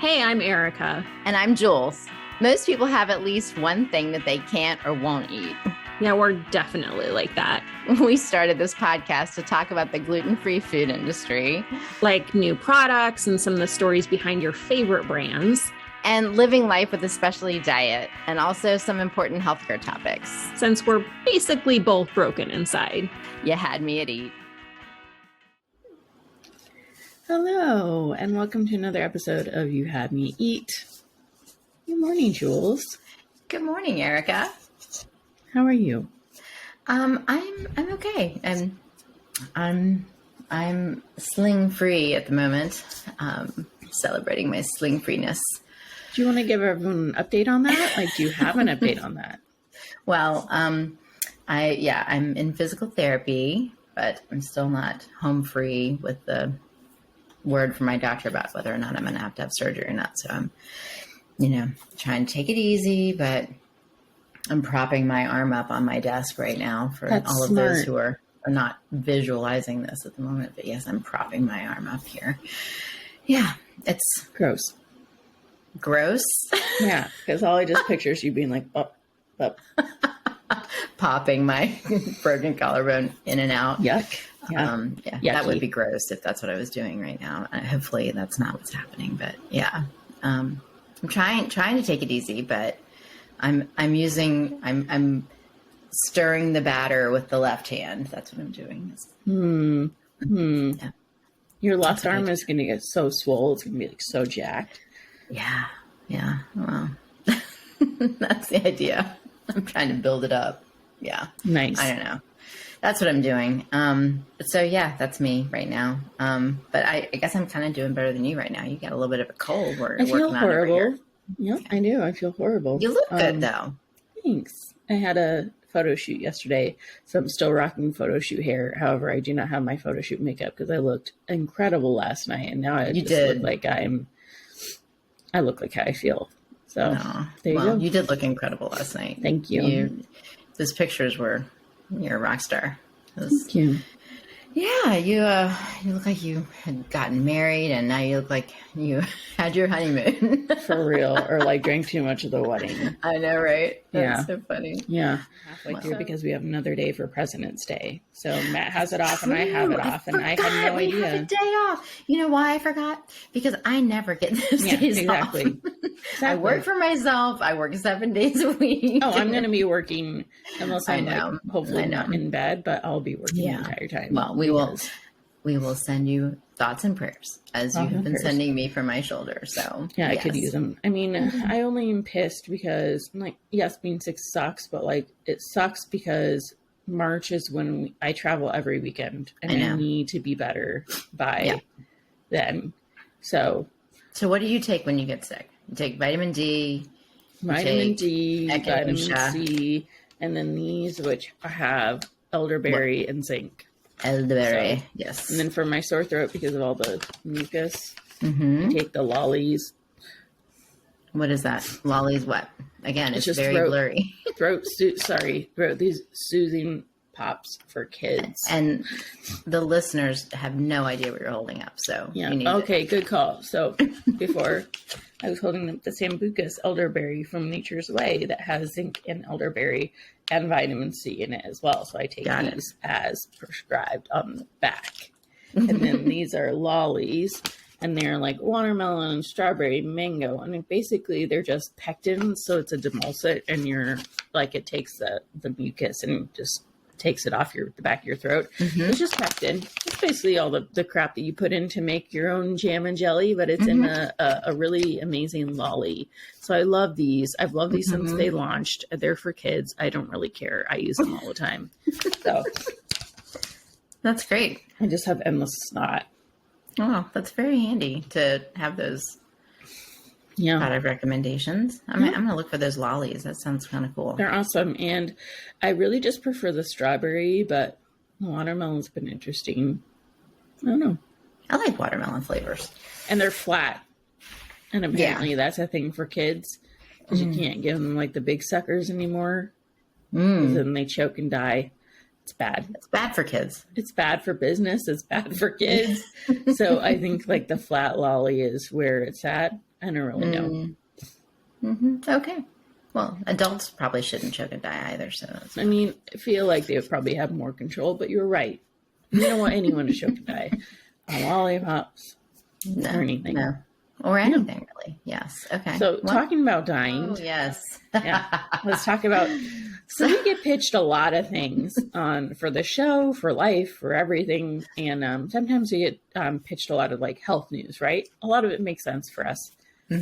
Hey, I'm Erica. And I'm Jules. Most people have at least one thing that they can't or won't eat. Yeah, we're definitely like that. We started this podcast to talk about the gluten-free food industry, like new products and some of the stories behind your favorite brands, and living life with a specialty diet, and also some important healthcare topics. Since we're basically both broken inside. You had me at eat. Hello, and welcome to another episode of You Had Me Eat. Good morning, Jules. Good morning, Erica. How are you? I'm okay. I'm sling free at the moment. Celebrating my sling freeness. Do you want to give everyone an update on that? Like, do you have an update on that? Well, I'm in physical therapy, but I'm still not home free with the word from my doctor about whether or not I'm going to have surgery or not. So I'm, trying to take it easy, but I'm propping my arm up on my desk right now for all of those who are not visualizing this at the moment. But yes, I'm propping my arm up here. Yeah, it's gross. Gross? Yeah, because all I just picture is you being like, up. Popping my broken collarbone in and out. Yuck. Yeah, that would be gross if that's what I was doing right now. Hopefully that's not what's happening, but yeah. I'm trying to take it easy, but I'm stirring the batter with the left hand. That's what I'm doing. Yeah. Your left arm is going to get so swole. It's going to be like so jacked. Yeah. Well, that's the idea. I'm trying to build it up. Yeah. Nice. I don't know. That's what I'm doing. So yeah, that's me right now. But I guess I'm kind of doing better than you right now. You got a little bit of a cold. I feel horrible. Yep, I do. I feel horrible. You look good though. Thanks. I had a photo shoot yesterday, so I'm still rocking photo shoot hair. However, I do not have my photo shoot makeup because I looked incredible last night, and now I look like I look like how I feel. So there you go. You did look incredible last night. Thank you. Those pictures you're a rock star. Thank you. Yeah, you look like you had gotten married, and now you look like you had your honeymoon. For real, or like drank too much of the wedding. I know, right? That's so funny. Yeah, halfway through because we have another day for President's Day. So Matt has it off, and I have it off, and I had no idea. We have a day off. You know why I forgot? Because I never get those days off. I work for myself. I work 7 days a week. Oh, I'm going to be working unless I'm hopefully not in bed, but I'll be working the entire time. Well, we will send you thoughts and prayers as you have been sending me for my shoulder. So yeah, I could use them. I mean, I only am pissed because yes, being sick sucks, but it sucks because March is when I travel every weekend, and I need to be better by then. So what do you take when you get sick? You take vitamin D, vitamin C, and then these, which have elderberry and zinc. Elderberry, yes. And then for my sore throat, because of all the mucus, I take the lollies. What is that? Lollies what? Again, it's just very blurry. Throat these soothing pops for kids. And the listeners have no idea what you're holding up, so yeah. Okay, good call. So before I was holding up the Sambucus elderberry from Nature's Way that has zinc and elderberry and vitamin C in it as well. So I take these as prescribed on the back. And then these are lollies, and they're like watermelon, strawberry, mango. And basically they're just pectin. So it's a demulcent, and it takes the mucus and just takes it off the back of your throat. It's just pectin. It's basically all the crap that you put in to make your own jam and jelly, but it's in a really amazing lolly. So I love these. I've loved these since they launched. They're for kids. I don't really care. I use them all the time. So that's great. I just have endless snot. Oh, that's very handy to have those product recommendations. I'm going to look for those lollies. That sounds kind of cool. They're awesome. And I really just prefer the strawberry, but the watermelon's been interesting. I don't know. I like watermelon flavors. And they're flat. And apparently that's a thing for kids, because you can't give them like the big suckers anymore. Because then they choke and die. It's bad. It's bad for kids. It's bad for business. It's bad for kids. So I think like the flat lolly is where it's at. I don't really know. Okay. Well, adults probably shouldn't choke and die either. So that's I mean, I feel like they would probably have more control, but you're right. You don't want anyone to choke and die on lollipops or anything. No. Or anything, really. Yes. Okay. So talking about dying. Oh, yes. Yeah. Let's talk about. So we get pitched a lot of things for the show, for life, for everything, and sometimes we get pitched a lot of like health news. Right? A lot of it makes sense for us.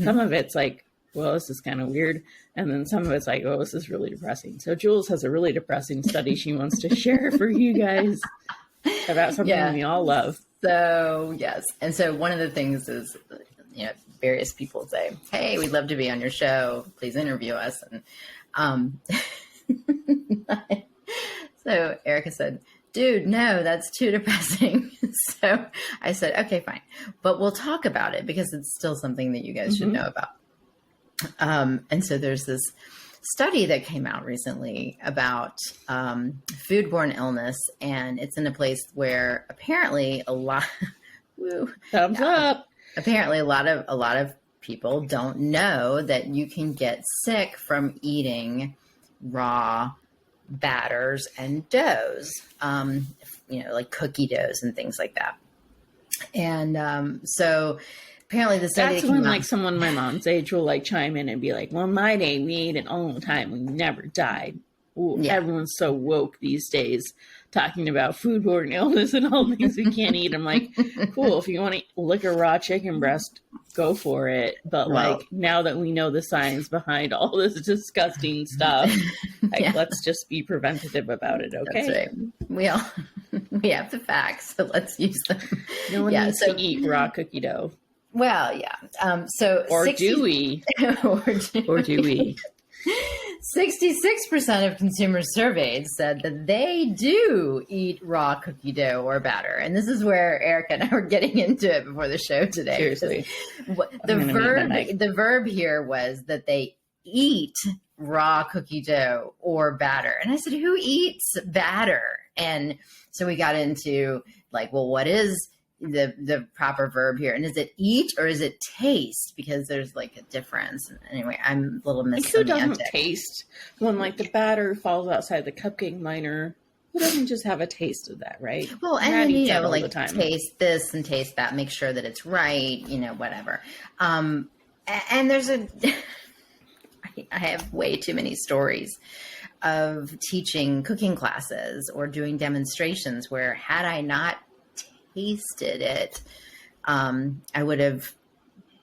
Some of it's like, well, this is kind of weird, and then some of it's like, oh, this is really depressing. So Jules has a really depressing study she wants to share for you guys about something we all love. So yes, and so one of the things is, various people say, "Hey, we'd love to be on your show. Please interview us." And so Erica said, "Dude, no, that's too depressing." So I said, "Okay, fine, but we'll talk about it because it's still something that you guys should know about." And so there's this study that came out recently about foodborne illness, and it's in a place where apparently a lot, Thumbs up. Apparently a lot of people don't know that you can get sick from eating raw batters and doughs, like cookie doughs and things like that. And so apparently the study that's when like someone my mom's age will like chime in and be like, well, my day we ate it all the time, we never died. Ooh, everyone's so woke these days talking about foodborne illness and all things we can't eat. I'm like, cool, if you want to lick a raw chicken breast, go for it, but like now that we know the science behind all this disgusting stuff, like let's just be preventative about it. Okay, that's right. We have the facts, so let's use them. No one needs to eat raw cookie dough. Well, yeah. Do we? Or do we? 66% of consumers surveyed said that they do eat raw cookie dough or batter. And this is where Erica and I were getting into it before the show today. Seriously. The verb here was that they eat raw cookie dough or batter. And I said, who eats batter? And so we got into like, well, what is the proper verb here, and is it eat or is it taste, because there's like a difference. Anyway, I'm a little missemantic. Who doesn't taste when like the batter falls outside the cupcake liner? Who doesn't just have a taste of that, right? Well, and then like taste this and taste that, make sure that it's right, whatever. And there's I have way too many stories of teaching cooking classes or doing demonstrations where had I not tasted it, I would have,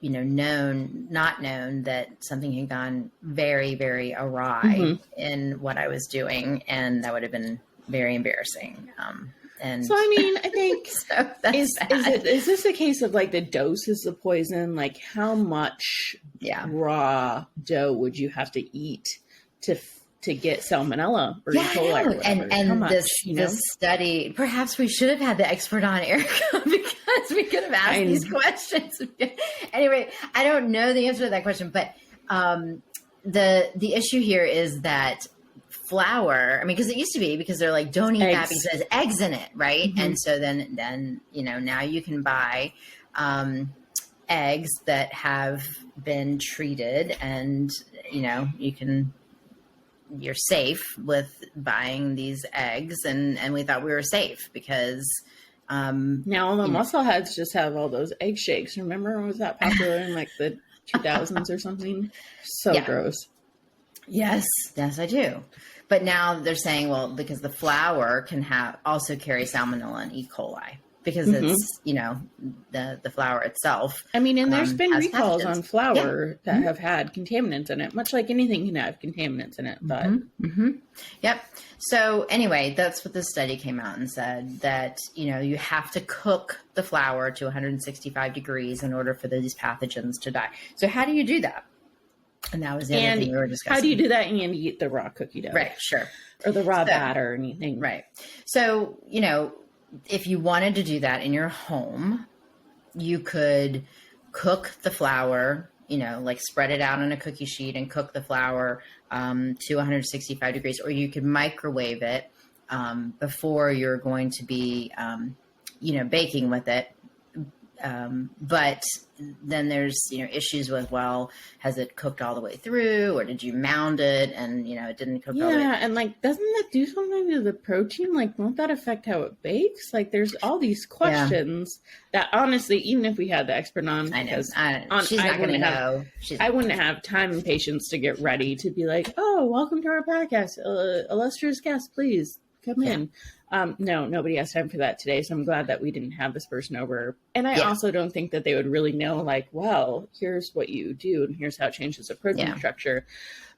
not known that something had gone very, very awry in what I was doing, and that would have been very embarrassing. And so, I mean, I think so is this a case of like the dose is the poison? Like, how much raw dough would you have to eat to get salmonella or E. coli or whatever? And this study, perhaps we should have had the expert on, Erica, because we could have asked these questions. Anyway, I don't know the answer to that question, but the issue here is that flour, because it used to be, because they're like, don't eat that because there's eggs in it, right? And so then now you can buy eggs that have been treated, and you're safe with buying these eggs, and we thought we were safe because now all the muscle heads just have all those egg shakes. Remember, was that popular in like the 2000s or something? So gross. Yes, I do. But now they're saying, well, because the flour can also carry salmonella and E. coli, because it's, the flour itself. And there's been recalls on flour that have had contaminants in it, much like anything can have contaminants in it. But Yep. So anyway, that's what the study came out and said, that, you have to cook the flour to 165 degrees in order for these pathogens to die. So how do you do that? And that was the other thing we were discussing. How do you do that and eat the raw cookie dough? Right, sure. Or the raw batter or anything. Right. So, if you wanted to do that in your home, you could cook the flour, like spread it out on a cookie sheet and cook the flour to 165 degrees, or you could microwave it before you're going to be, baking with it. But then there's, issues with, well, has it cooked all the way through, or did you mound it and, it didn't cook all the way Yeah, and like, doesn't that do something to the protein? Like, won't that affect how it bakes? Like, there's all these questions that honestly, even if we had the expert on, I know. because She's not going to know. I wouldn't have time and patience to get ready to be like, oh, welcome to our podcast. Illustrious guest, please come in. No, nobody has time for that today. So I'm glad that we didn't have this person over. And I also don't think that they would really know, like, well, here's what you do and here's how it changes the protein structure.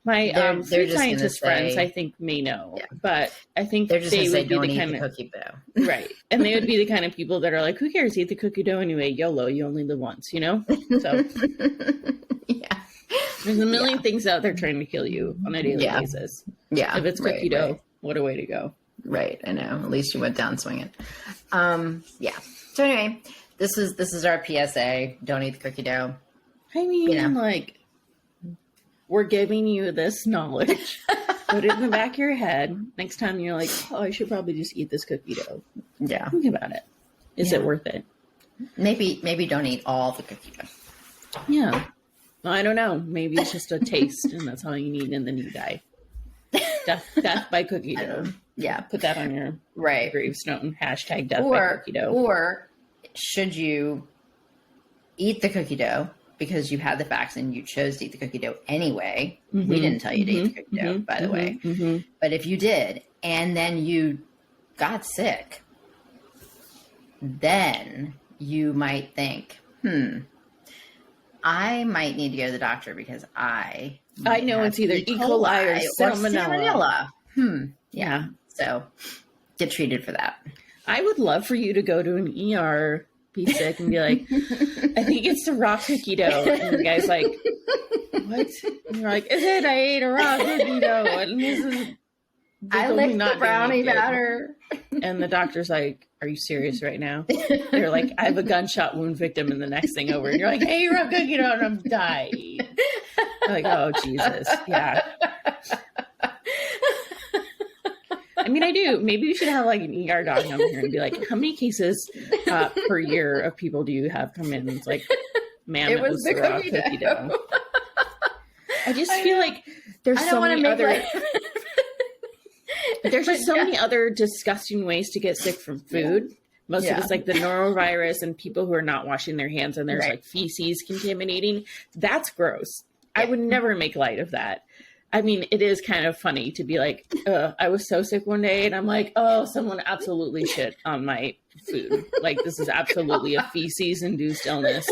My food scientist friends, I think, may know, but I think they're just they would be the kind of cookie dough. Right. And they would be the kind of people that are like, who cares? Eat the cookie dough anyway. YOLO. You only live once, So there's a million things out there trying to kill you on a daily basis. Yeah. If it's cookie dough, what a way to go. Right. I know. At least you went down swinging. So anyway, this is our PSA. Don't eat the cookie dough. I mean, like, we're giving you this knowledge. Put it in the back of your head. Next time you're like, oh, I should probably just eat this cookie dough. Yeah. Think about it. Is it worth it? Maybe don't eat all the cookie dough. Yeah. Well, I don't know. Maybe it's just a taste and that's all you need and then you die. Death by cookie dough. Yeah. Put that on your gravestone. Hashtag death by cookie dough. Or should you eat the cookie dough because you had the facts and you chose to eat the cookie dough anyway? We didn't tell you to eat the cookie dough, by the way. But if you did, and then you got sick, then you might think, I might need to go to the doctor because I know it's either E. coli or salmonella. Yeah. So get treated for that. I would love for you to go to an ER, be sick, and be like, I think it's the raw cookie dough. And the guy's like, what? And you're like, is it? I ate a raw cookie dough. And this is I licked the brownie batter. And the doctor's like, are you serious right now? They're like, I have a gunshot wound victim in the next thing over. And you're like, hey, raw cookie dough, and I'm dying. Like, oh, Jesus. Yeah. I mean, I do. Maybe we should have like an ER doc over here and be like, how many cases per year of people do you have come in? And it's like, ma'am, it was the raw cookie dough. I just feel like there's so many other... There's just so many other disgusting ways to get sick from food. Most of it's like the norovirus and people who are not washing their hands and there's like feces contaminating. That's gross. I would never make light of that. I mean, it is kind of funny to be like, I was so sick one day and I'm like, oh, someone absolutely shit on my food. Like, this is absolutely a feces-induced illness.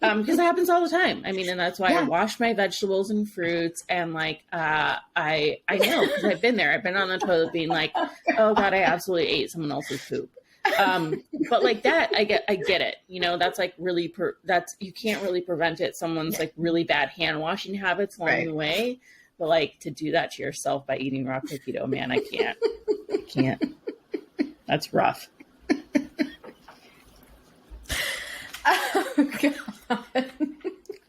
Because it happens all the time. I mean, and that's why I wash my vegetables and fruits. And like, I know, because I've been there. I've been on the toilet being like, oh God, I absolutely ate someone else's poop. But like that, I get it. That's like really, you can't really prevent it. Someone's like really bad hand washing habits along the way. But like to do that to yourself by eating raw cookie dough, man, I can't. That's rough. Oh God.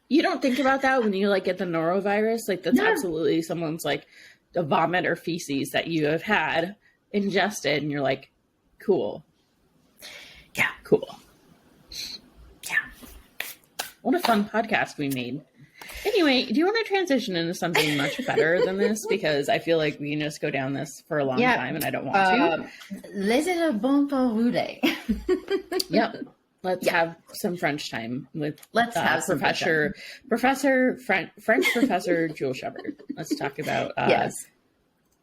You don't think about that when you like get the norovirus? Like that's absolutely someone's like the vomit or feces that you have had ingested, and you're like, cool. Yeah, cool. Yeah. What a fun podcast we made. Anyway, do you want to transition into something much better than this? Because I feel like we can just go down this for a long time and I don't want to. Laissez le bon temps rouler. Yep. Let's have some French time with French Professor Jules Shepard. Let's talk about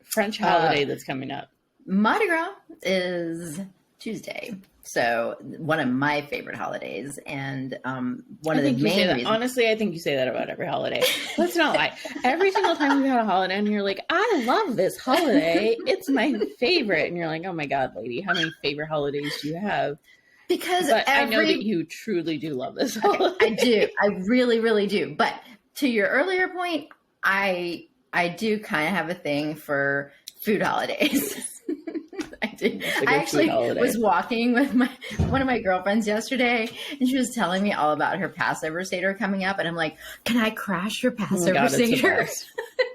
French holiday that's coming up. Mardi Gras is Tuesday. So one of my favorite holidays, and one of the main reasons. Honestly, I think you say that about every holiday. Let's not lie. Every single time we've had a holiday, and you're like, I love this holiday. It's my favorite. And you're like, oh my God, lady, how many favorite holidays do you have? Because I know that you truly do love this holiday. I do. I really, really do. But to your earlier point, I do kind of have a thing for food holidays. I Dude, That's a good I food actually holiday. was walking with one of my girlfriends yesterday, and she was telling me all about her Passover Seder coming up, and I'm like, "Can I crash your Oh my Passover God, it's the Seder?" best.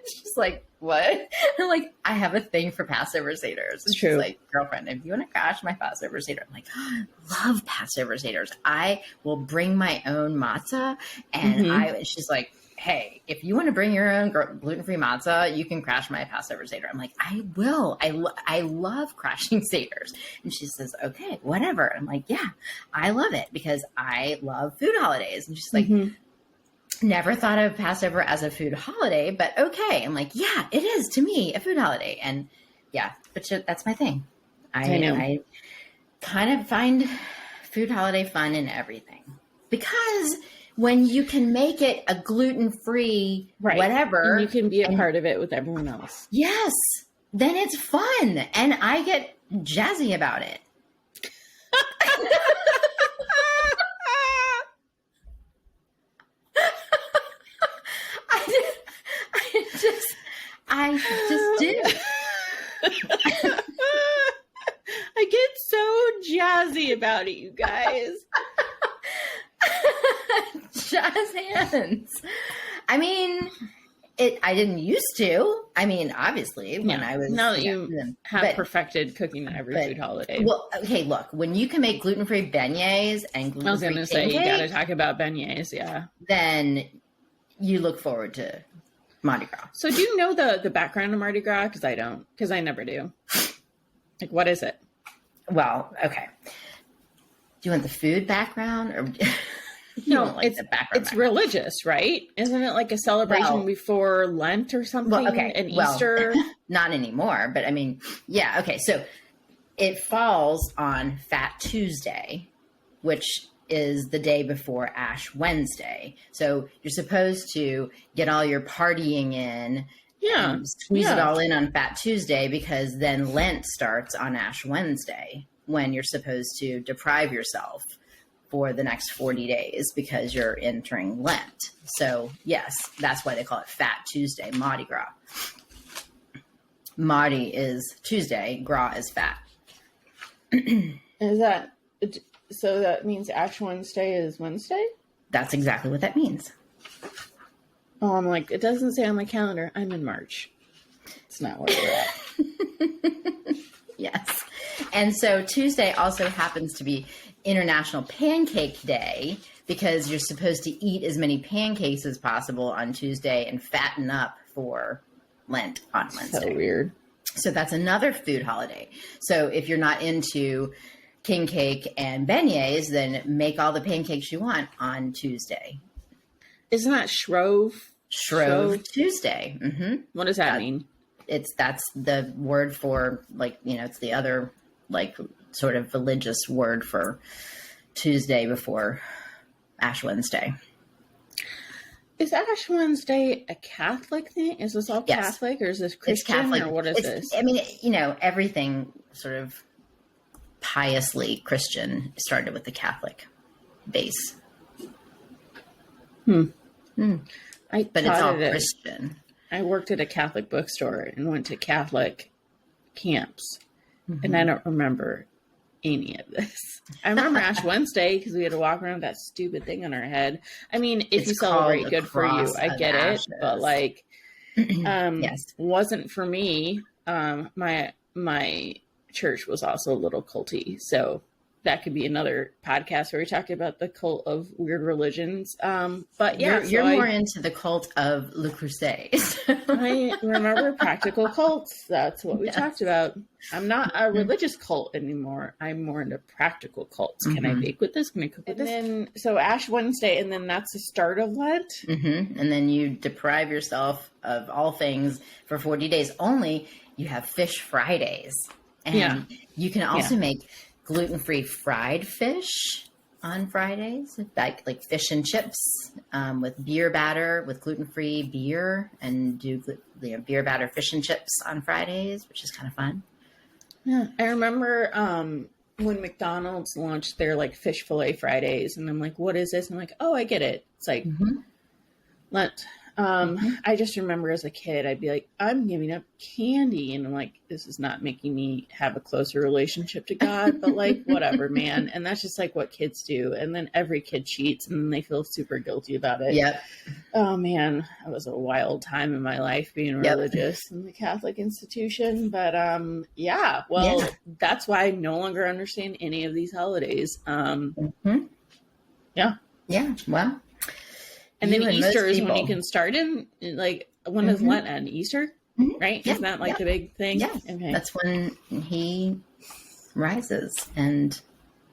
She's like, "What?" I'm like, "I have a thing for Passover Seders." And she's True. like, "Girlfriend, if you want to crash my Passover Seder," I'm like, "Love Passover Seders. I will bring my own matzah," and she's like, "Hey, if you want to bring your own gluten-free matzah, you can crash my Passover Seder." I'm like, "I will. I love crashing Seders." And she says, "Okay, whatever." I'm like, "Yeah, I love it because I love food holidays." And she's like, "Never thought of Passover as a food holiday, but okay." I'm like, "Yeah, it is to me a food holiday." And yeah, but that's my thing. I know. I kind of find food holiday fun in everything because when you can make it a gluten-free whatever, and you can be a part of it with everyone else. yes, then it's fun and I get jazzy about it. I just do. I get so jazzy about it, you guys. Jazz hands. I mean, I didn't used to. I mean, obviously, when I was now that you have perfected cooking every food holiday. Well, okay, look, when you can make gluten-free beignets and gluten-free I was going to say, you got to talk about beignets, yeah. Then you look forward to Mardi Gras. So do you know the background of Mardi Gras? Because I don't. Because I never do. Like, what is it? Well, okay. Do you want the food background or no? It's the background. It's religious, right? Isn't it like a celebration before Lent or something? Well, okay. And Easter? Not anymore, but I mean, yeah. Okay, so it falls on Fat Tuesday, which is the day before Ash Wednesday. So you're supposed to get all your partying in. Yeah. Squeeze it all in on Fat Tuesday because then Lent starts on Ash Wednesday when you're supposed to deprive yourself for the next 40 days because you're entering Lent. So yes, that's why they call it Fat Tuesday, Mardi Gras. Mardi is Tuesday, Gras is fat. Is that, so that means Ash Wednesday is Wednesday? That's exactly what that means. Oh, I'm like, it doesn't say on my calendar. I'm in March. It's not where we're at. Yes. And so Tuesday also happens to be International Pancake Day because you're supposed to eat as many pancakes as possible on Tuesday and fatten up for Lent on Wednesday. So weird. So that's another food holiday. So if you're not into king cake and beignets, then make all the pancakes you want on Tuesday. Isn't that Shrove? Shrove Tuesday. Mm-hmm. What does that mean? That's the word for, like, you know, it's the other, like, sort of religious word for Tuesday before Ash Wednesday. Is Ash Wednesday a Catholic thing? Is this all Catholic or is this Christian? It's Catholic. Or what is this? I mean, you know, everything sort of piously Christian started with the Catholic base. But it's all Christian. I worked at a Catholic bookstore and went to Catholic camps, and I don't remember any of this. I remember Ash Wednesday because we had to walk around with that stupid thing on our head. I mean, if It's you celebrate, good for you. I get ashes. it, but like, Yes. wasn't for me. My church was also a little culty, so that could be another podcast where we talk about the cult of weird religions. But yeah, you're more into the cult of Le Crusades. I remember practical cults. That's what we talked about. I'm not a religious cult anymore. I'm more into practical cults. Can I bake with this? Can I cook with this? Then, so Ash Wednesday, and then that's the start of Lent. And then you deprive yourself of all things for 40 days. Only you have Fish Fridays. And you can also make gluten-free fried fish on Fridays, like fish and chips with beer batter, with gluten-free beer, and do beer batter fish and chips on Fridays, which is kind of fun. Yeah, I remember when McDonald's launched their like fish fillet Fridays, and I'm like, "What is this?" And I'm like, "Oh, I get it. It's like Lent." I just remember as a kid, I'd be like, I'm giving up candy. And I'm like, this is not making me have a closer relationship to God, but like, whatever, man. And that's just like what kids do. And then every kid cheats and then they feel super guilty about it. Yep. Oh man, that was a wild time in my life being religious in the Catholic institution. But that's why I no longer understand any of these holidays. Yeah. Yeah. Well, and then Easter is when you can start in, like, when does Lent end? Easter? Right? Yeah. Isn't that like the big thing? Yeah. Okay. That's when he rises and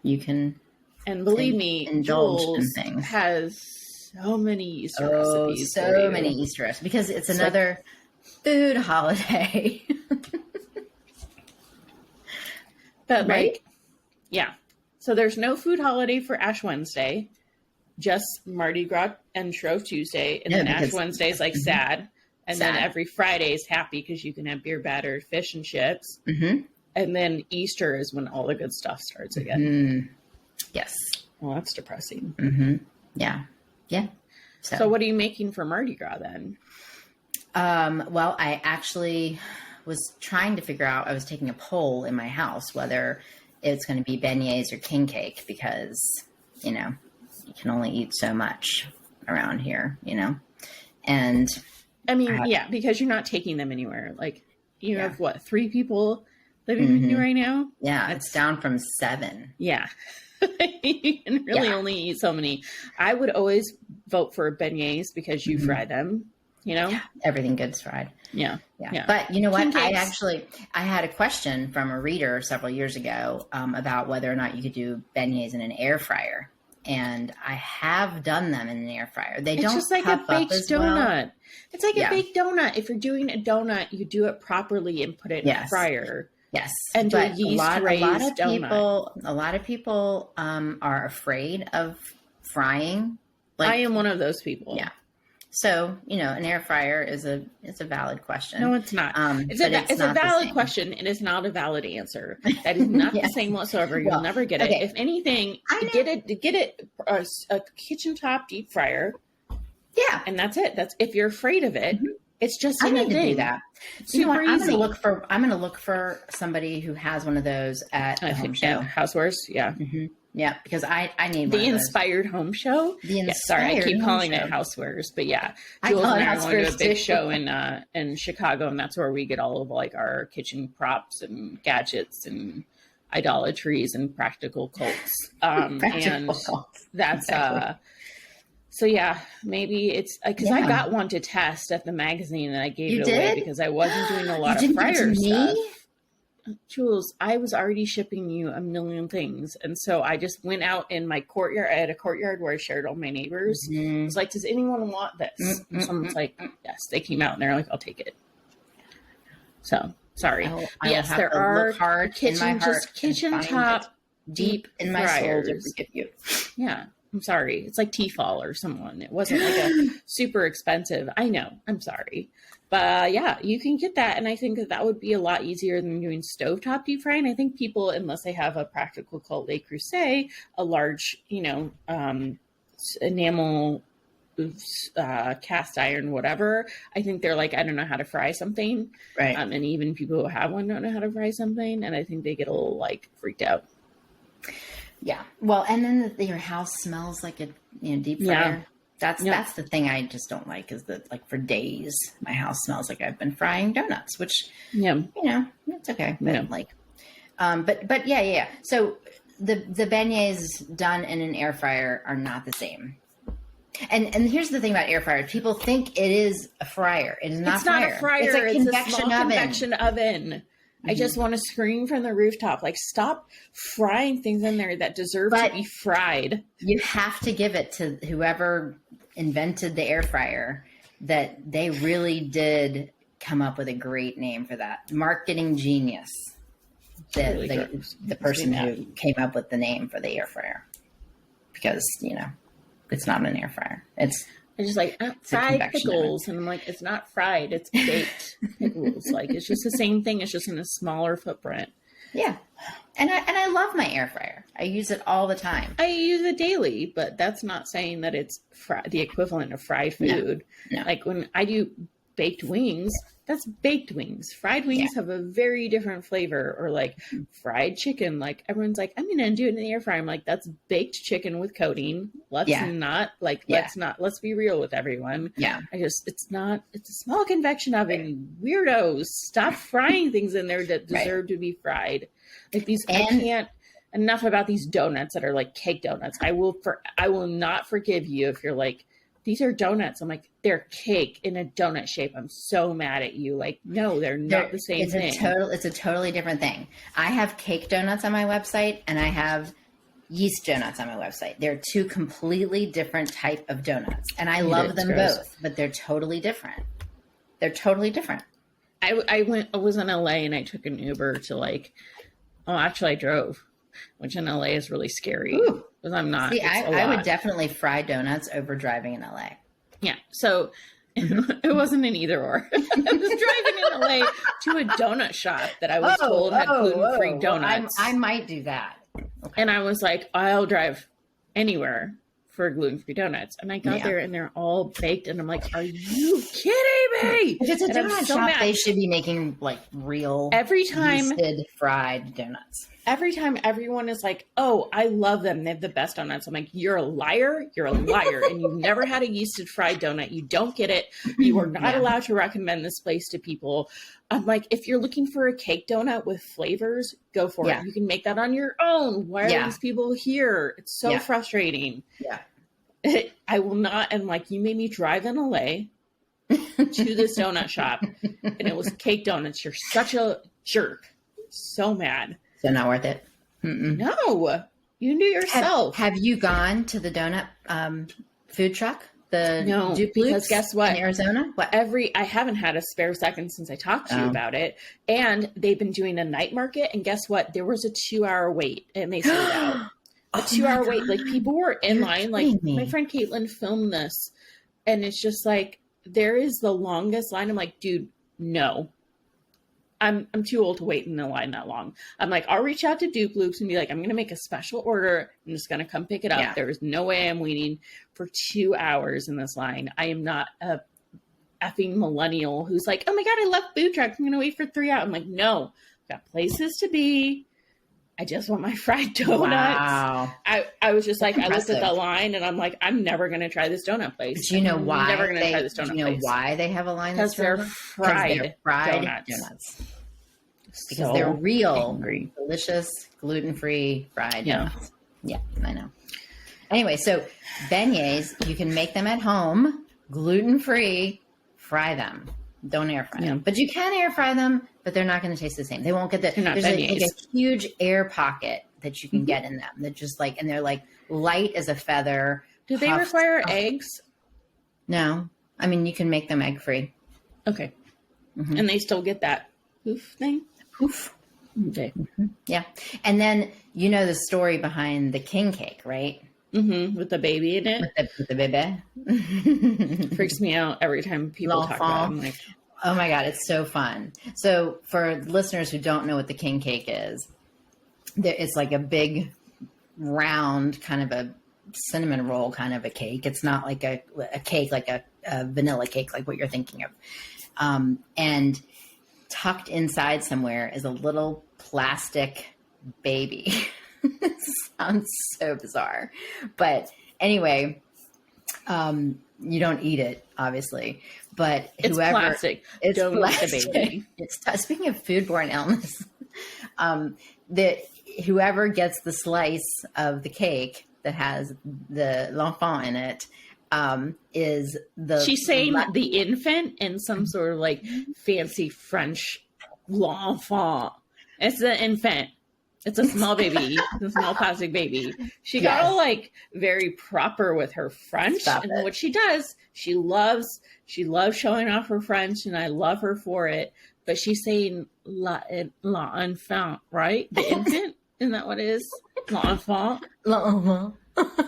you can. And believe me, indulge in Jules things. has so many Easter recipes. So many Easter recipes because it's another food holiday. But Right? like, yeah. So there's no food holiday for Ash Wednesday, just Mardi Gras and Shrove Tuesday. And then Ash Wednesday is like sad. And then every Friday is happy because you can have beer battered fish and chips. Mm-hmm. And then Easter is when all the good stuff starts again. Yes. Well, that's depressing. Mm-hmm. Yeah. Yeah. So what are you making for Mardi Gras then? Well, I actually was trying to figure out, I was taking a poll in my house whether it's going to be beignets or king cake because, you know, you can only eat so much around here, you know? And I mean, because you're not taking them anywhere. Like, you have what, 3 people living with you right now? Yeah, it's down from 7. Yeah. You can really only eat so many. I would always vote for beignets because you fry them, you know? Yeah, everything good's fried. Yeah. But you know what? King I had a question from a reader several years ago about whether or not you could do beignets in an air fryer. And I have done them in an air fryer. It's don't just like puff a baked up as donut. well. It's like a baked donut. If you're doing a donut, you do it properly and put it in a fryer. Yes. And do a but yeast-raised donut. A lot of people are afraid of frying. I am one of those people. Yeah. So, you know, an air fryer is a valid question. No, it's not. It's a valid question. It is not a valid answer. That is not the same whatsoever. You'll never get it. If anything, get it a kitchen top deep fryer. Yeah. And that's it. That's if you're afraid of it. It's just I need to do anything. that. Super easy. I'm gonna look for somebody who has one of those at the home show. Housewares, yeah. Mm-hmm. Yeah, because I need the one of Inspired Home Show. Sorry, I keep calling it Housewares, but yeah, Jules and I are going to a big show in Chicago, and that's where we get all of like our kitchen props and gadgets and idolatries and practical cults. That's so yeah, maybe it's because I got one to test at the magazine and I gave it away because I wasn't doing a lot of fryer stuff. Jules, I was already shipping you a million things. And so I just went out in my courtyard. I had a courtyard where I shared all my neighbors. I was like, does anyone want this? And someone's like, yes. They came out and they're like, I'll take it. So, sorry. Yes, there are kitchen top deep in my soul to forgive you. Yeah. I'm sorry. It's like Tefal or someone. It wasn't like a super expensive. I know. I'm sorry. But yeah, you can get that. And I think that would be a lot easier than doing stovetop deep frying. I think people, unless they have a practical called Le Creuset, a large, enamel cast iron, whatever, I think they're like, I don't know how to fry something. Right. And even people who have one don't know how to fry something. And I think they get a little like freaked out. Yeah. Well, and then your house smells like a deep fryer. That's the thing I just don't like is that like for days my house smells like I've been frying donuts, which it's okay. But but yeah. So the beignets done in an air fryer are not the same. And here's the thing about air fryers. People think it is a fryer. It is not it's not a fryer. It's a convection oven. I just want to scream from the rooftop, like, stop frying things in there that deserve to be fried. You have to give it to whoever invented the air fryer that they really did come up with a great name for that. Marketing genius. The person who came up with the name for the air fryer. Because, it's not an air fryer. It's just like fried pickles, and I'm like, it's not fried, it's baked pickles. Like it's just the same thing. It's just in a smaller footprint. Yeah, and I love my air fryer. I use it all the time. I use it daily, but that's not saying that it's the equivalent of fried food. No. Like when I do baked wings, that's baked wings. Fried wings have a very different flavor. Or like fried chicken, like everyone's like, I'm gonna do it in the air fryer. I'm like, that's baked chicken with coating. Let's be real with everyone. Yeah. It's a small convection oven, you weirdos. Stop frying things in there that deserve to be fried. Like these, I can't enough about these donuts that are like cake donuts. I will not forgive you if you're like, these are donuts. I'm like, they're cake in a donut shape. I'm so mad at you. Like, no, they're not the same thing. It's a totally different thing. I have cake donuts on my website and I have yeast donuts on my website. They're two completely different type of donuts. And I love them both, but they're totally different. They're totally different. I was in LA and I took an Uber to actually I drove, which in LA is really scary. Because I'm not. See, I would definitely fry donuts over driving in LA. Yeah. So it wasn't an either or. I was driving in LA to a donut shop that I was told had gluten-free donuts. I might do that. Okay. And I was like, I'll drive anywhere for gluten-free donuts. And I got there and they're all baked. And I'm like, are you kidding me? If it's a donut shop, they should be making like real yeasted fried donuts. Every time everyone is like, oh, I love them. They have the best donuts. I'm like, you're a liar. You're a liar. And you've never had a yeasted fried donut. You don't get it. You are not allowed to recommend this place to people. I'm like, if you're looking for a cake donut with flavors, go for it. You can make that on your own. Why are these people here? It's so frustrating. Yeah. I will not. And like, you made me drive in LA to this donut shop and it was cake donuts. You're such a jerk. So mad. So not worth it. No, you do yourself. Have you gone to the donut food truck? No, because guess what? In Arizona? What? I haven't had a spare second since I talked to you about it. And they've been doing a night market. And guess what? There was a 2-hour wait and they sold out. A 2-hour wait. Like people were in line. Like my friend Caitlin filmed this. And it's just like, there is the longest line. I'm like, dude, no. I'm too old to wait in the line that long. I'm like, I'll reach out to Duke Loops and be like, I'm going to make a special order. I'm just going to come pick it up. Yeah. There is no way I'm waiting for 2 hours in this line. I am not a effing millennial who's like, oh my God, I love food trucks. I'm going to wait for 3 hours. I'm like, no, I've got places to be. I just want my fried donuts. Wow. I was just like, I looked at the line and I'm like, I'm never going to try this donut place. But you know why? I'm never going to try this donut place. Do you know why they have a line? Because they're fried donuts. Because they're real, delicious, gluten-free fried donuts. Yeah, I know. Anyway, so beignets, you can make them at home, gluten-free, fry them. Don't air fry them. But you can air fry them, but they're not going to taste the same. They won't get there's like a huge air pocket that you can get in them. That just like, and they're like light as a feather. Do they require eggs? No. I mean, you can make them egg-free. Okay. Mm-hmm. And they still get that poof thing? Poof. Okay. Mm-hmm. Yeah. And then, you know the story behind the king cake, right? Mm-hmm. With the baby in it? With the baby. Freaks me out every time people talk about it. I'm like, oh my God, it's so fun. So for listeners who don't know what the king cake is, it's like a big round kind of a cinnamon roll kind of a cake. It's not like a cake, like a vanilla cake, like what you're thinking of. And tucked inside somewhere is a little plastic baby. It sounds so bizarre. But anyway, you don't eat it, obviously. But it's plastic. It's don't plastic. Eat the baby. Speaking of foodborne illness, whoever gets the slice of the cake that has the l'enfant in it is the... She's saying the infant in some sort of like fancy French l'enfant. It's the infant. It's a small baby, a small plastic baby. She got all like very proper with her French. And what she does, she loves showing off her French, and I love her for it. But she's saying l'enfant, right? The infant? Isn't that what it is? L'enfant? L'enfant.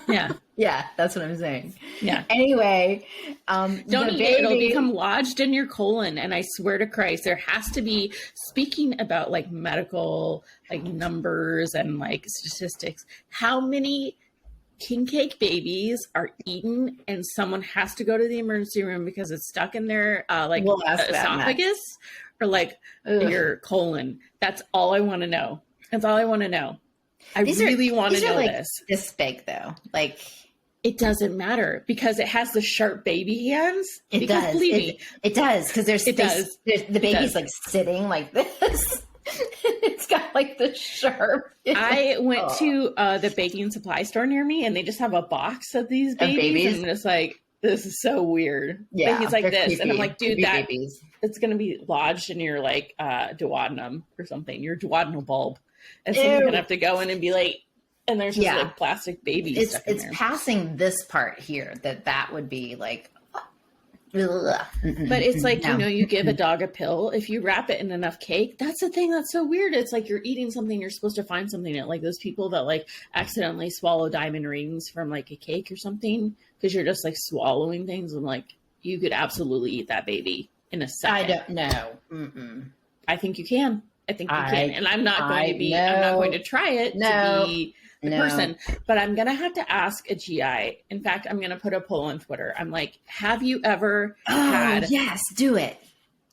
Yeah. Yeah, that's what I'm saying. Yeah. Anyway, Don't the eat it. It'll baby- become lodged in your colon. And I swear to Christ, there has to be, speaking about like medical, like numbers and like statistics, how many king cake babies are eaten and someone has to go to the emergency room because it's stuck in their We'll ask that esophagus or like Ugh. your colon. That's all I want to know. That's all I want to know. I These are- really want to these are know like this. this big though. Like It doesn't matter because it has the sharp baby hands. it Because does. believe me, It does because It does. the baby's does. like sitting like this. It's got like the sharp. I went Oh. to the baking supply store near me, and they just have a box of these babies, babies? and I'm just like, this is so weird. Yeah, Like, he's like they're this, and I'm creepy. like, dude, Creepy that babies. it's gonna be lodged in your like duodenum or something, your duodenal bulb, and someone's Ew. gonna have to go in and be like, and there's just Yeah. like plastic babies stuck in It's there. passing this part here that would be like. Ugh. But it's like, No. you know, you give a dog a pill. If you wrap it in enough cake, that's the thing that's so weird. It's like you're eating something, you're supposed to find something in it. Like those people that like accidentally swallow diamond rings from like a cake or something because you're just like swallowing things. And like, you could absolutely eat that baby in a second. I don't know. Mm-mm. I think you can. I think you I- can. And I'm not going to be, I'm not no. going to try it No. to be the No. person, but I'm going to have to ask a GI. In fact, I'm going to put a poll on Twitter. I'm like, have you ever Oh, had yes, do it.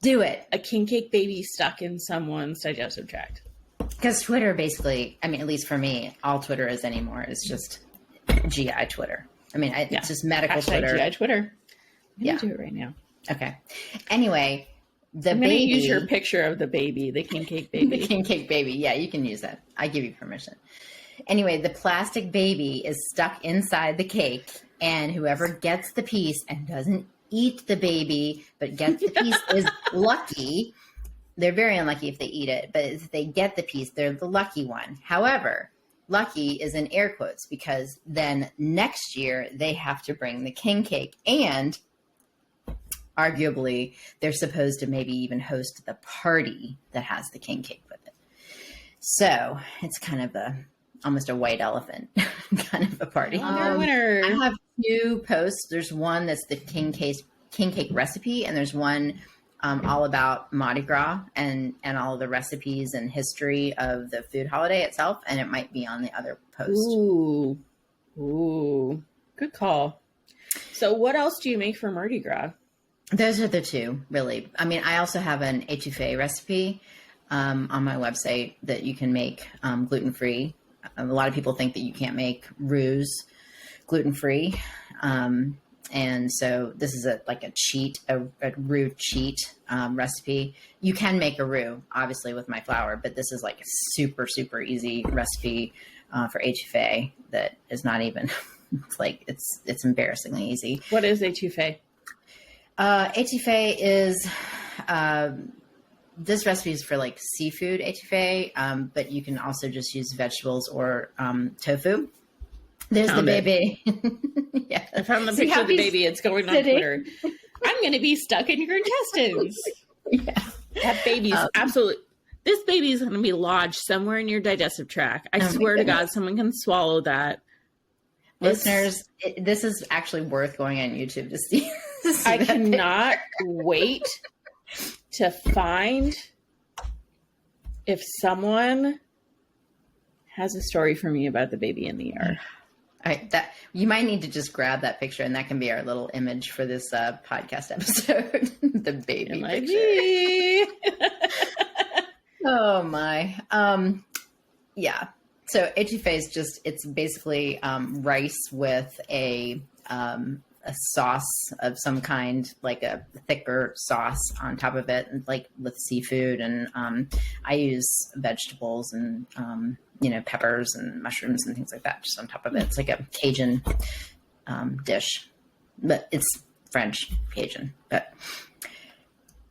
Do it. a king cake baby stuck in someone's digestive tract? Because Twitter basically, I mean, at least for me, all Twitter is anymore is just GI Twitter. I mean, Yeah. it's just medical Hashtag Twitter. GI Twitter. I'm Yeah. going to do it right now. Okay. Anyway, the I'm going to baby. use your picture of the baby, the king cake The baby. king cake baby. Yeah, you can use that. I give you permission. Anyway, the plastic baby is stuck inside the cake, and whoever gets the piece and doesn't eat the baby but gets the piece is lucky. They're very unlucky if they eat it, but if they get the piece, they're the lucky one. However, lucky is in air quotes because then next year they have to bring the king cake, and arguably they're supposed to maybe even host the party that has the king cake with it. So it's kind of almost a white elephant kind of a party. Winner. I have two posts. There's one that's the king cake recipe, and there's one all about Mardi Gras and all of the recipes and history of the food holiday itself. And it might be on the other post. Ooh. Good call. So what else do you make for Mardi Gras? Those are the two, really. I mean, I also have an étouffée recipe on my website that you can make gluten-free. A lot of people think that you can't make roux gluten-free. And so this is a roux cheat recipe. You can make a roux, obviously, with my flour, but this is like a super, super easy recipe for étouffée that is not even, it's embarrassingly easy. What is étouffée? Étouffée is, this recipe is for like seafood étouffée, but you can also just use vegetables or tofu. There's Found the it. baby. Yeah. I found the See picture how of the he's baby. It's going on sitting? Twitter. I'm going to be stuck in your intestines. Yeah. That baby's absolutely. This baby is going to be lodged somewhere in your digestive tract. I Oh my swear to God, goodness. someone can swallow that. Listeners, this is actually worth going on YouTube to see. to see I that cannot wait to find if someone has a story for me about the baby in the ER. All right, that you might need to just grab that picture, and that can be our little image for this podcast episode. The baby It might picture. be. Oh my. Yeah. So étouffée is it's basically rice with a sauce of some kind, like a thicker sauce on top of it, like with seafood, and I use vegetables and peppers and mushrooms and things like that just on top of it. It's like a Cajun dish, but it's French Cajun. But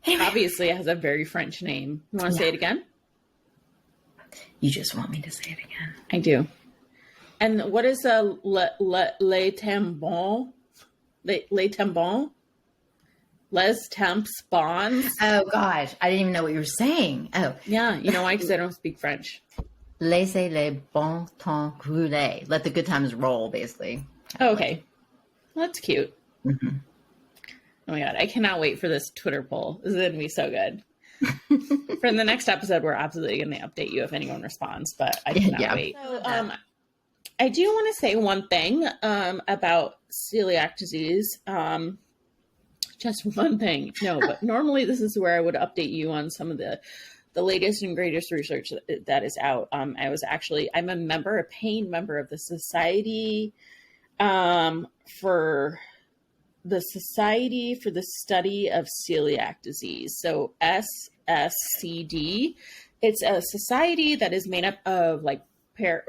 anyway, Obviously, it has a very French name. You want to say it again? you just want me to say it again. I do. And what is a le tambon? Le tambon? Les temps bons? Oh gosh, I didn't even know what you were saying. Oh, Yeah, you know why? Because I don't speak French. laissez les bons temps rouler. Let the good times roll, basically. Oh, okay. Well, that's cute. Mm-hmm. Oh my God. I cannot wait for this Twitter poll. This is going to be so good. For the next episode, we're absolutely going to update you if anyone responds, but I cannot wait. So, I do want to say one thing about celiac disease. Just one thing. No, but normally this is where I would update you on some of the latest and greatest research that is out. I'm a paying member of the Society for the Study of Celiac Disease. So SSCD. It's a society that is made up of like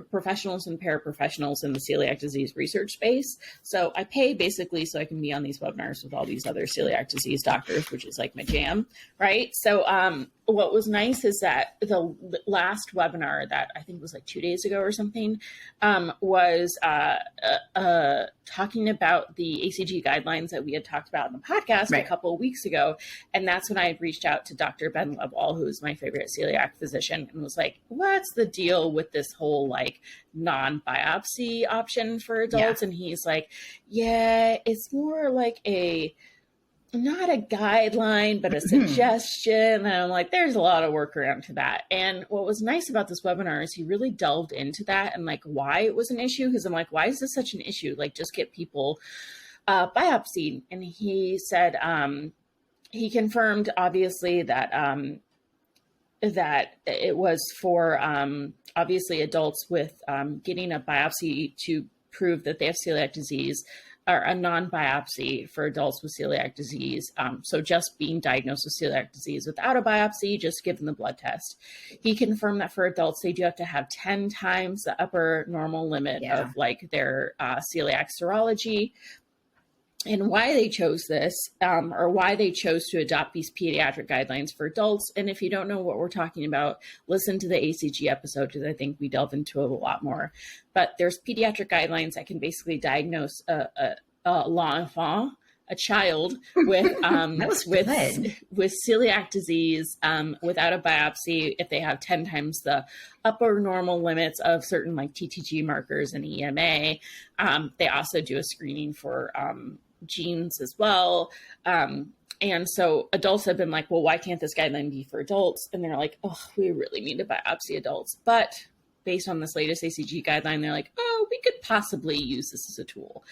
professionals and paraprofessionals in the celiac disease research space. So I pay basically so I can be on these webinars with all these other celiac disease doctors, which is like my jam, right? So what was nice is that the last webinar that I think was like 2 days ago or something was talking about the ACG guidelines that we had talked about in the podcast a couple of weeks ago. And that's when I had reached out to Dr. Ben Lebwall, who's my favorite celiac physician, and was like, what's the deal with this whole like non-biopsy option for adults? And he's like, yeah, it's more like not a guideline, but a suggestion. And I'm like, there's a lot of workaround to that. And what was nice about this webinar is he really delved into that and like why it was an issue. Because I'm like, why is this such an issue? Like, just get people biopsied. And he said, he confirmed obviously that that it was for obviously adults with getting a biopsy to prove that they have celiac disease, or a non-biopsy for adults with celiac disease. So just being diagnosed with celiac disease without a biopsy, just given the blood test. He confirmed that for adults, they do have to have 10 times the upper normal limit of like their celiac serology. And why they chose this, or why they chose to adopt these pediatric guidelines for adults. And if you don't know what we're talking about, listen to the ACG episode, because I think we delve into it a lot more. But there's pediatric guidelines that can basically diagnose a l'enfant, a child with with celiac disease without a biopsy if they have 10 times the upper normal limits of certain like TTG markers and EMA. They also do a screening for genes as well. And so adults have been like, well, why can't this guideline be for adults? And they're like, oh, we really need to biopsy adults. But based on this latest ACG guideline, they're like, oh, we could possibly use this as a tool.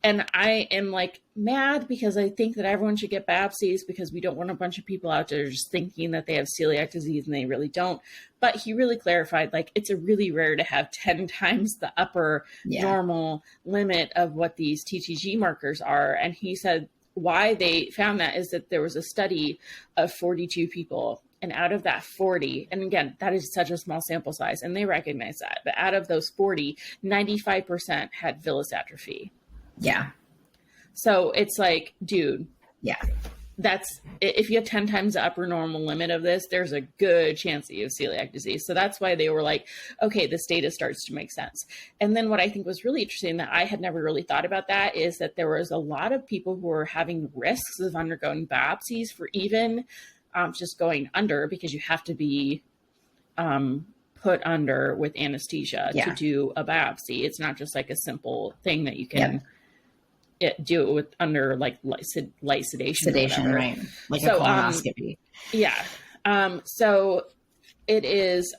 And I am like mad because I think that everyone should get biopsies, because we don't want a bunch of people out there just thinking that they have celiac disease and they really don't. But he really clarified, like, it's a really rare to have 10 times the upper normal limit of what these TTG markers are. And he said why they found that is that there was a study of 42 people. And out of that 40, and again, that is such a small sample size, and they recognize that, but out of those 40, 95% had villus atrophy. Yeah. So it's like, dude. Yeah. That's, if you have 10 times the upper normal limit of this, there's a good chance that you have celiac disease. So that's why they were like, okay, this data starts to make sense. And then what I think was really interesting that I had never really thought about that is that there was a lot of people who were having risks of undergoing biopsies for even just going under, because you have to be put under with anesthesia to do a biopsy. It's not just like a simple thing that you can do it with under like light sedation, right? Like a colonoscopy. So it is.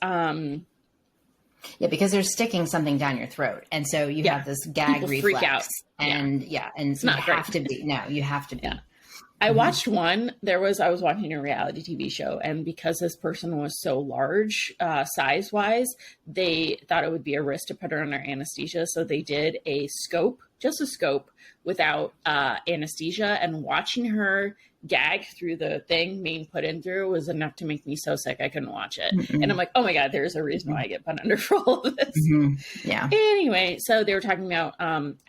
Because they're sticking something down your throat, and so you have this gag People reflex, freak out. and and so you have to be. No, you have to be. I watched one. I was watching a reality TV show, and because this person was so large, size-wise, they thought it would be a risk to put her under anesthesia. So they did just a scope without anesthesia, and watching her gag through the thing being put in through was enough to make me so sick I couldn't watch it. And I'm like, oh my God, there's a reason why I get put under for all of this. Anyway, so they were talking about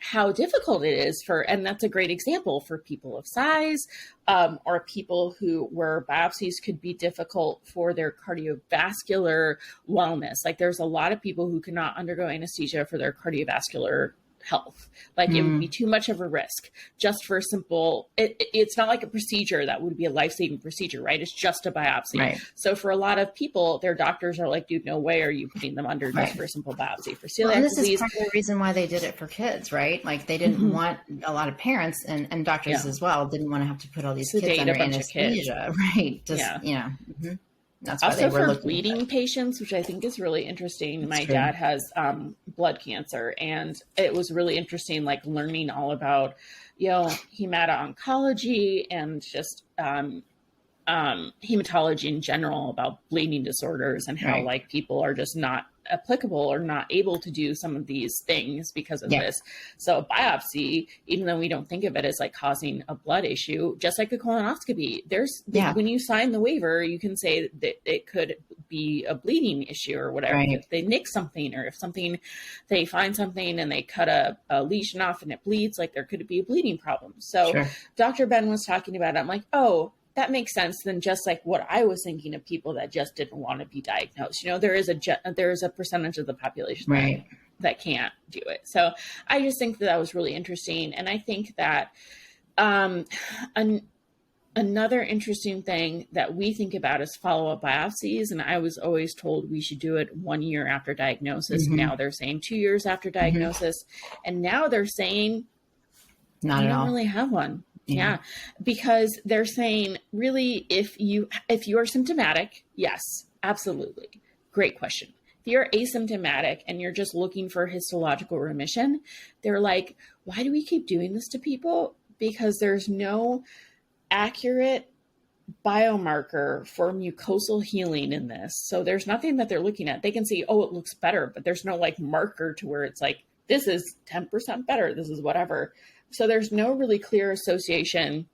how difficult it is and that's a great example for people of size, or people where biopsies could be difficult for their cardiovascular wellness. Like, there's a lot of people who cannot undergo anesthesia for their cardiovascular health. Like it would be too much of a risk just for a simple, it's not like a procedure that would be a life-saving procedure, right? It's just a biopsy. Right. So for a lot of people, their doctors are like, dude, no way are you putting them under just for a simple biopsy. For celiac and this disease, is part of the reason why they did it for kids, right? Like they didn't want a lot of parents and doctors as well didn't want to have to put all these kids Sedate under a bunch of kids. anesthesia, right? Just that's why also they were for looking bleeding patients, which I think is really interesting. My true. dad has blood cancer, and it was really interesting, like learning all about, hemato-oncology and just hematology in general, about bleeding disorders and how like people are just not applicable or not able to do some of these things because of this. So a biopsy, even though we don't think of it as like causing a blood issue, just like a colonoscopy, when you sign the waiver, you can say that it could be a bleeding issue or whatever. If they nick something, or if they find something and they cut a lesion off and it bleeds, like there could be a bleeding problem. So Dr. Ben was talking about it. I'm like, oh, that makes sense than just like what I was thinking of people that just didn't want to be diagnosed. There is a percentage of the population that can't do it. So I just think that was really interesting. And I think that another interesting thing that we think about is follow-up biopsies. And I was always told we should do it 1 year after diagnosis. Now they're saying 2 years after diagnosis. And now they're saying not at all. Don't really have one. Yeah, because they're saying really, if you are symptomatic, yes, absolutely. Great question. If you're asymptomatic and you're just looking for histological remission, they're like, why do we keep doing this to people? Because there's no accurate biomarker for mucosal healing in this. So there's nothing that they're looking at. They can see, oh, it looks better, but there's no like marker to where it's like, this is 10% better. This is whatever. So there's no really clear association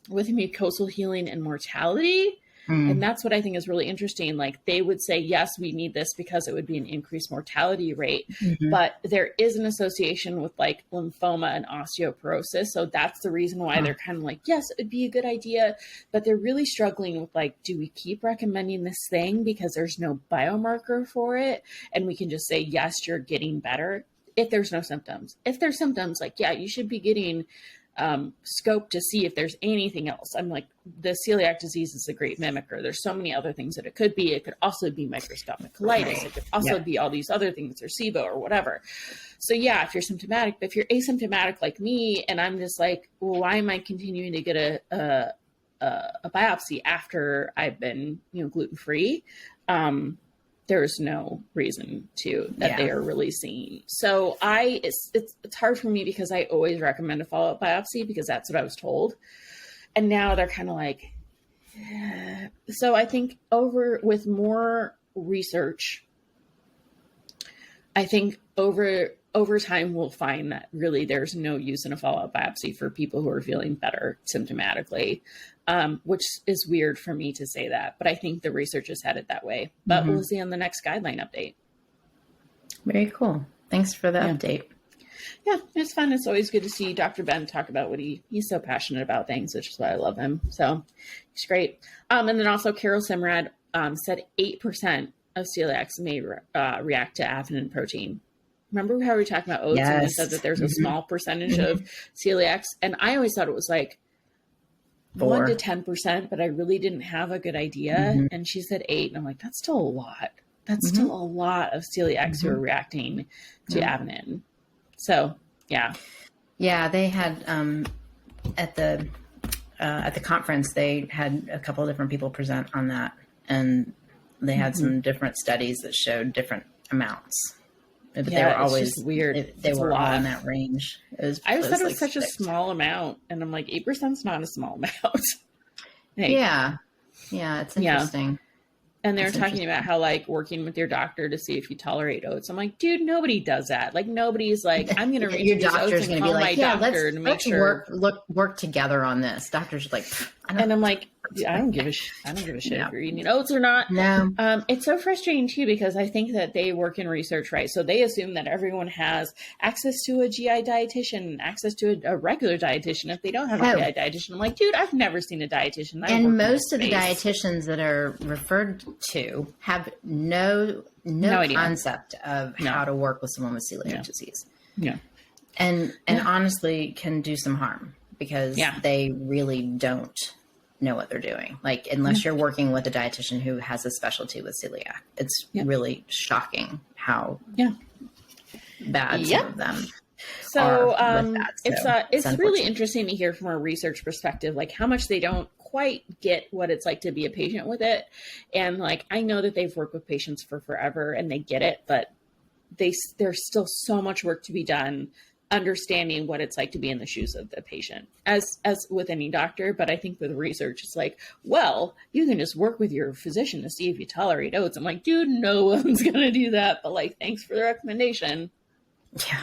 with mucosal healing and mortality. And that's what I think is really interesting. Like they would say, yes, we need this because it would be an increased mortality rate, but there is an association with like lymphoma and osteoporosis. So that's the reason why they're kind of like, yes, it'd be a good idea, but they're really struggling with like, do we keep recommending this thing because there's no biomarker for it? And we can just say, yes, you're getting better. If there's no symptoms. If there's symptoms, like, yeah, you should be getting scoped to see if there's anything else. I'm like, the celiac disease is a great mimicker. There's so many other things that it could be. It could also be microscopic colitis. It could also be all these other things, or SIBO or whatever. So yeah, if you're symptomatic, but if you're asymptomatic like me, and I'm just like, well, why am I continuing to get a biopsy after I've been, gluten-free? There's no reason that they are really seeing. So it's hard for me because I always recommend a follow-up biopsy because that's what I was told. And now they're kind of like, so I think with more research, I think over time we'll find that really there's no use in a follow-up biopsy for people who are feeling better symptomatically. Which is weird for me to say that, but I think the research has had it that way. But we'll see on the next guideline update. Very cool. Thanks for the update. Yeah, it's fun. It's always good to see Dr. Ben talk about what he's so passionate about things, which is why I love him. So he's great. And then also Carol Simrad said 8% of celiacs may react to avenin protein. Remember how we were talking about oats and we said that there's a small percentage of celiacs? And I always thought it was like 1 to 10%, but I really didn't have a good idea. And she said 8, and I'm like, that's still a lot. That's still a lot of celiacs who are reacting to avenin. So yeah, they had at the conference they had a couple of different people present on that, and they had some different studies that showed different amounts. But they were always weird. They were all in that range. I always thought it was such a small amount, and I'm like, 8% is not a small amount. Yeah, it's interesting. Yeah. And they're talking about how like working with your doctor to see if you tolerate oats. I'm like, dude, nobody does that. Like nobody's like, I'm going to reach your these doctor's oats and call my doctor to make sure. Work together on this. Doctors are like, and I'm like, I don't give a shit if you're eating oats or not. No. It's so frustrating too, because I think that they work in research, right? So they assume that everyone has access to a GI dietitian, access to a regular dietitian. If they don't have a GI dietitian, I'm like, dude, I've never seen a dietitian. And most of the dietitians that are referred to have no concept of how to work with someone with celiac disease. Yeah. And honestly can do some harm because they really don't know what they're doing. Like, unless you're working with a dietitian who has a specialty with celiac, it's really shocking how bad some of them so, are with that. it's really interesting to hear from a research perspective, like how much they don't quite get what it's like to be a patient with it. And like, I know that they've worked with patients for forever and they get it, but there's still so much work to be done understanding what it's like to be in the shoes of the patient, as with any doctor. But I think with research, it's like, well, you can just work with your physician to see if you tolerate oats. I'm like, dude, no one's going to do that. But like, thanks for the recommendation. Yeah.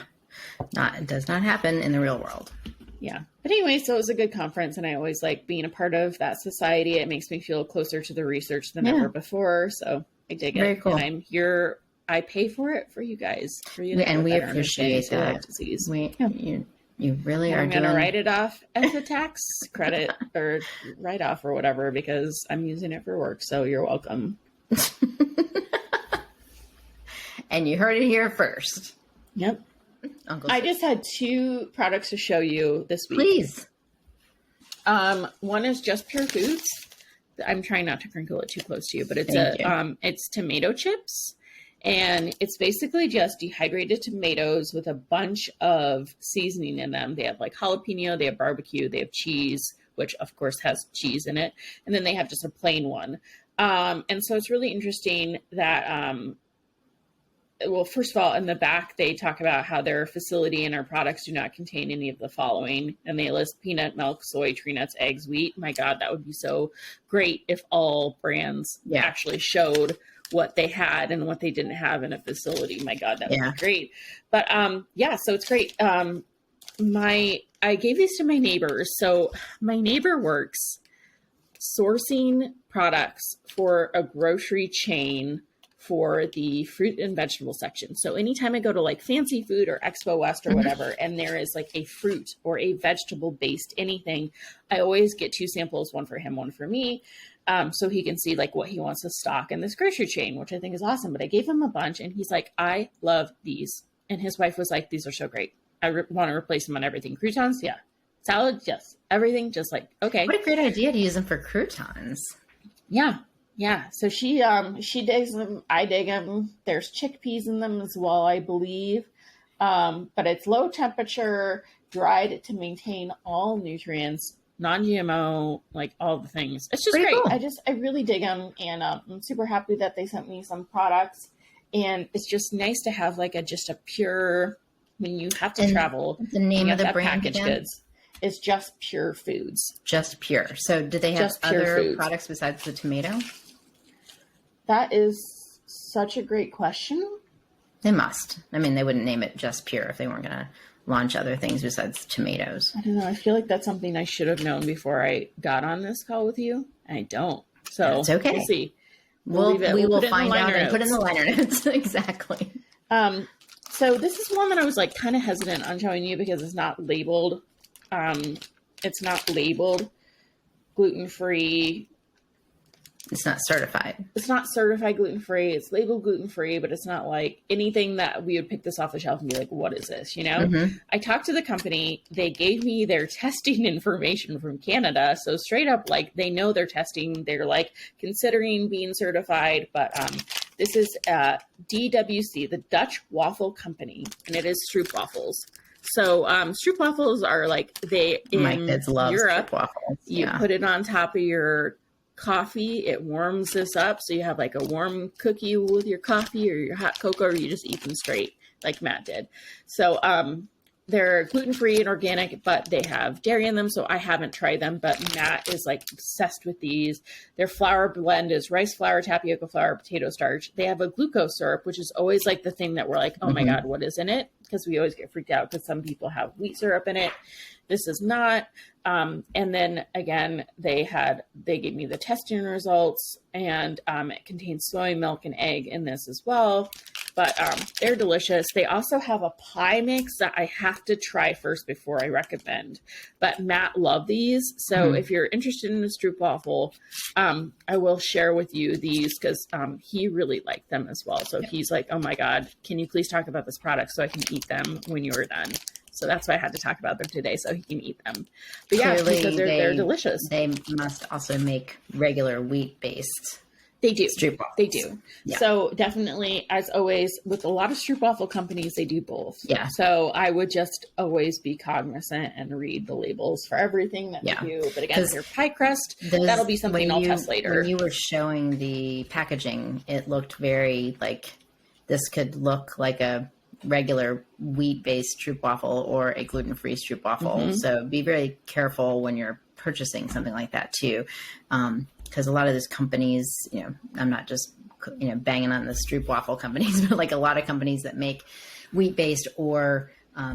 It does not happen in the real world. Yeah. But anyway, so it was a good conference and I always like being a part of that society. It makes me feel closer to the research than ever before. So I dig it. Very cool. And I'm here. I pay for it for you guys. For you and we appreciate that. Disease. You really are. I'm going to write it off as a tax credit or write off or whatever because I'm using it for work. So you're welcome. And you heard it here first. Yep. I just had 2 products to show you this week. Please. One is Just Pure Foods. I'm trying not to crinkle it too close to you, but it's it's tomato chips. And it's basically just dehydrated tomatoes with a bunch of seasoning in them. They have like jalapeno, they have barbecue, they have cheese, which of course has cheese in it. And then they have just a plain one. And so it's really interesting that, well, first of all, in the back, they talk about how their facility and our products do not contain any of the following. And they list peanut, milk, soy, tree nuts, eggs, wheat. My God, that would be so great if all brands actually showed what they had and what they didn't have in a facility. My God, that would be great. But so it's great. I gave these to my neighbors. So my neighbor works sourcing products for a grocery chain for the fruit and vegetable section. So anytime I go to like Fancy Food or Expo West or whatever, and there is like a fruit or a vegetable based anything, I always get 2 samples, one for him, one for me. So he can see like what he wants to stock in this grocery chain, which I think is awesome. But I gave him a bunch and he's like, I love these. And his wife was like, these are so great. I want to replace them on everything. Croutons? Yeah. Salad? Yes. Everything. Just like, okay. What a great idea to use them for croutons. Yeah. Yeah. So she digs them. I dig them. There's chickpeas in them as well, I believe. But it's low temperature, dried to maintain all nutrients, non-GMO, like all the things. It's just pretty great. Cool. I really dig them. And I'm super happy that they sent me some products. And it's just nice to have like just a pure, when you have to travel. The name of the brand packaged goods. It's Just Pure Foods. Just Pure. So do they have other products besides the tomato? That is such a great question. They must. I mean, they wouldn't name it Just Pure if they weren't going to launch other things besides tomatoes. I don't know. I feel like that's something I should have known before I got on this call with you. I don't. So it's okay. We'll see. We will find out and put in the liner notes. Exactly. So this is one that I was like kind of hesitant on showing you because it's not labeled. It's not labeled gluten-free. It's not certified. It's not certified gluten-free. It's labeled gluten-free, but it's not like anything that we would pick this off the shelf and be like, what is this? You know, I talked to the company. They gave me their testing information from Canada. So straight up, like they know they're testing. They're like considering being certified, but this is DWC, the Dutch Waffle Company, and it is stroopwafels. So stroopwafels are like my kids love Europe. Stroopwafels. You put it on top of your coffee, it warms this up, so you have like a warm cookie with your coffee or your hot cocoa, or you just eat them straight like Matt did. So they're gluten-free and organic, but they have dairy in them, so I haven't tried them, but Matt is like obsessed with these. Their flour blend is rice flour, tapioca flour, potato starch. They have a glucose syrup, which is always like the thing that we're like, oh my God, what is in it? Because we always get freaked out because some people have wheat syrup in it. This is not. And then again, they gave me the testing results, and it contains soy milk and egg in this as well. But they're delicious. They also have a pie mix that I have to try first before I recommend. But Matt loved these. So if you're interested in a stroopwafel, I will share with you these because he really liked them as well. So he's like, oh my God, can you please talk about this product so I can eat them when you're done? So that's why I had to talk about them today so he can eat them. But yeah, Clearly, because they're delicious. They must also make regular wheat-based. They do. Stroopwafels. They do. Yeah. So definitely, as always, with a lot of stroopwafel companies, they do both. Yeah. So I would just always be cognizant and read the labels for everything that they do. But again, your pie crust, that'll be something I'll test later. When you were showing the packaging, it looked very like this could look like a regular wheat-based stroopwafel or a gluten-free stroopwafel. So be very careful when you're purchasing something like that too. Because a lot of those companies, I'm not just, banging on the stroopwafel companies, but like a lot of companies that make wheat-based or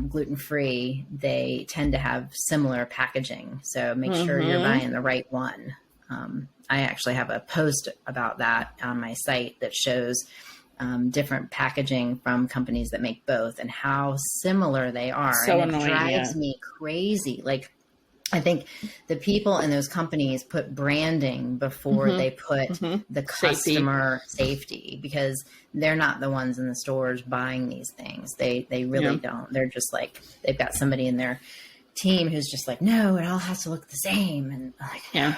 gluten-free, they tend to have similar packaging. So make sure you're buying the right one. I actually have a post about that on my site that shows different packaging from companies that make both and how similar they are. So and it annoying, drives me crazy. Like, I think the people in those companies put branding before they put the customer safety, because they're not the ones in the stores buying these things. They really don't. They're just like, they've got somebody in their team who's just like, no, it all has to look the same. And like, no,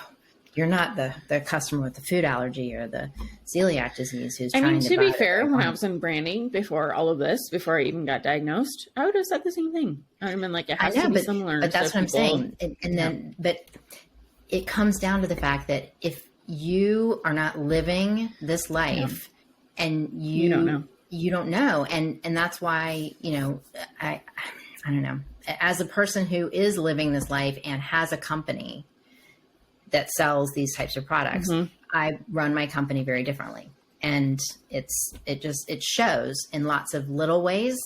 you're not the customer with the food allergy or the celiac disease who's trying to be fair, when I was in branding before all of this, before I even got diagnosed, I would have said the same thing. I would have been like, it has to be similar. But that's what I'm saying. And then, but it comes down to the fact that if you are not living this life and you don't know. And that's why, I don't know, as a person who is living this life and has a company that sells these types of products, I run my company very differently. And it shows in lots of little ways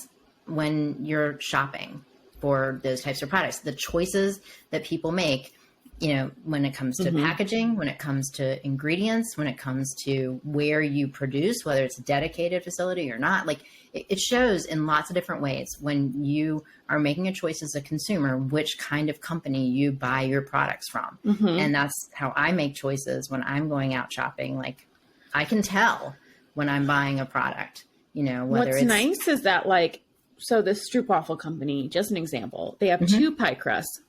when you're shopping for those types of products. The choices that people make, when it comes to packaging, when it comes to ingredients, when it comes to where you produce, whether it's a dedicated facility or not, like it shows in lots of different ways when you are making a choice as a consumer, which kind of company you buy your products from. And that's how I make choices when I'm going out shopping. Like, I can tell when I'm buying a product, whether What's nice is that, like, so the Stroopwafel company, just an example, they have two pie crusts.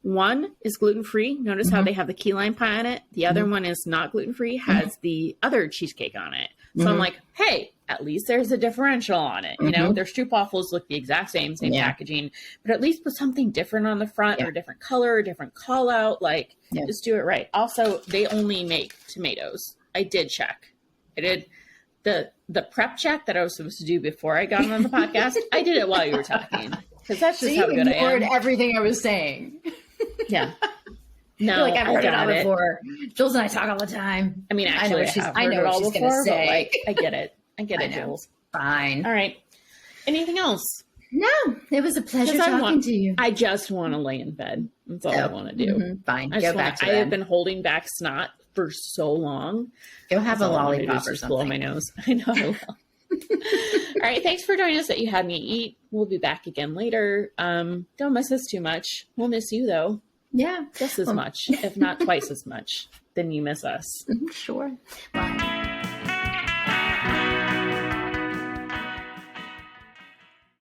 One is gluten-free. Notice how they have the key lime pie on it. The other one is not gluten-free, has the other cheesecake on it. So I'm like, hey, at least there's a differential on it. Their Stroopwafels look the exact same packaging, but at least put something different on the front or a different color, a different call out. Like, just do it right. Also, they only make tomatoes. I did check. I did the prep check that I was supposed to do before I got on the podcast. I did it while you were talking, because that's just how good I am. Everything I was saying. Yeah. No, like I've heard it all before. Jules and I talk all the time. I mean, actually, I know what she's going to say. Like, I get it. I get it, Jules. Fine. All right. Anything else? No, it was a pleasure talking to you. I just want to lay in bed. That's all I want to do. Fine. Go back to bed. I have been holding back snot for so long. Go have a lollipop or something. Blow my nose. I know I will. All right. Thanks for joining us at You Had Me Eat. We'll be back again later. Don't miss us too much. We'll miss you, though. Yeah. Just as much, if not twice as much, than you miss us. Sure. Bye.